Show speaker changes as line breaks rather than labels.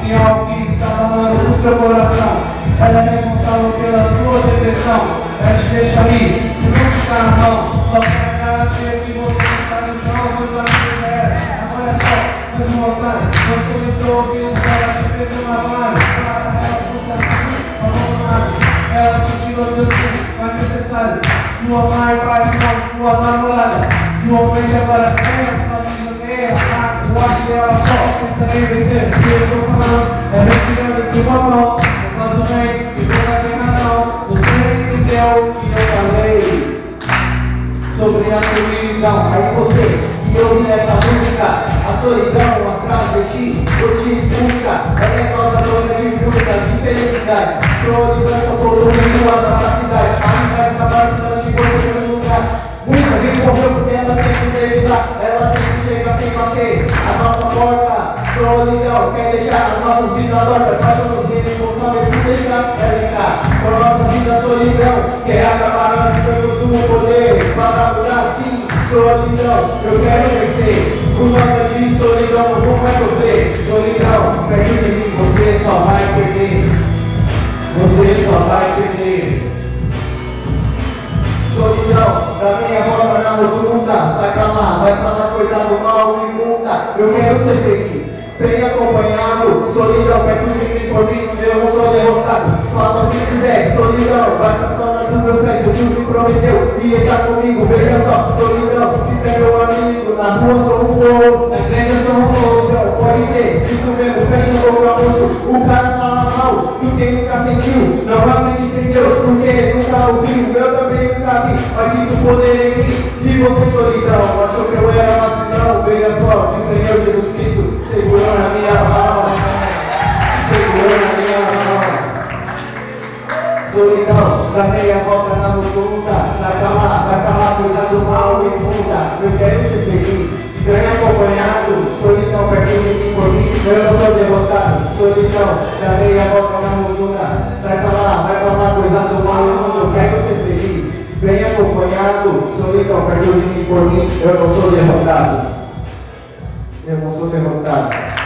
em algo que está falando no seu coração. Ela é responsável pela sua depressão. Ela te deixa ali, não ficar na mão. Só para garantir que você está no chão, você vai ter. Agora é só, mais uma vontade. Você me ouviu, ela te pegou na mão. Ela você assim, abandonado. Ela continua dando tudo mais necessário. Sua mãe, pai, irmão, sua namorada. Sua mãe agora é, família guerra. Eu acho ela só, pensa em vencer. O que eu estou falando é retirando de uma mão. Mas o bem, e toda a razão. Você entendeu o que eu falei sobre a solidão.
Aí você que ouve essa música, a solidão atrás de ti, eu te busca. Ela é causadora de muitas infelicidades. Solidão só por duas capacidades. A amizade trabalha para te colocar no lugar. Muita gente morreu porque ela sempre esteve lá. Ela sempre chega sem bater a nossa porta. Solidão quer deixar as nossas vidas tortas. Nós somos responsáveis por deixar ela entrar. Com a nossa vida, solidão quer acabar antes do poder para mudar sim. Solidão, eu quero vencer. Por causa de solidão, eu vou mais sofrer. Solidão, perto de mim, você só vai perder. Você só vai perder. Solidão, da minha volta na rotunda. Sai pra lá, coisa do mal imunda. Eu quero ser feliz, bem acompanhado. Solidão, perto de mim, por mim, eu não sou derrotado. Fala o que quiser, solidão, vai pra sola dos meus pés. Jesus me prometeu e está comigo, veja só. Solidão, isso é meu amigo. Na rua sou um povo, na igreja sou um povo. Então, pode ser, isso mesmo, fecha a boca, moço. O cara fala mal do que nunca sentiu. Não acredita em Deus porque nunca ouviu. Eu também nunca vi, mas sinto poder em mim. De você, solidão, achou que eu era vacilão. Veja só, que o Senhor Jesus Cristo segurou na minha mão. Segurou na minha mão. Solidão, dá meia volta na rotunda. Sai pra lá, coisa do mal imunda. Eu quero ser feliz, bem acompanhado. Solidão, perto de mim, por mim, eu não sou derrotado. Solidão, dá meia volta na rotunda. Sai pra lá, coisa do mal imunda. Eu quero ser feliz, bem acompanhado. Solidão, perto de mim, por mim, eu não sou derrotado. Eu não sou derrotado.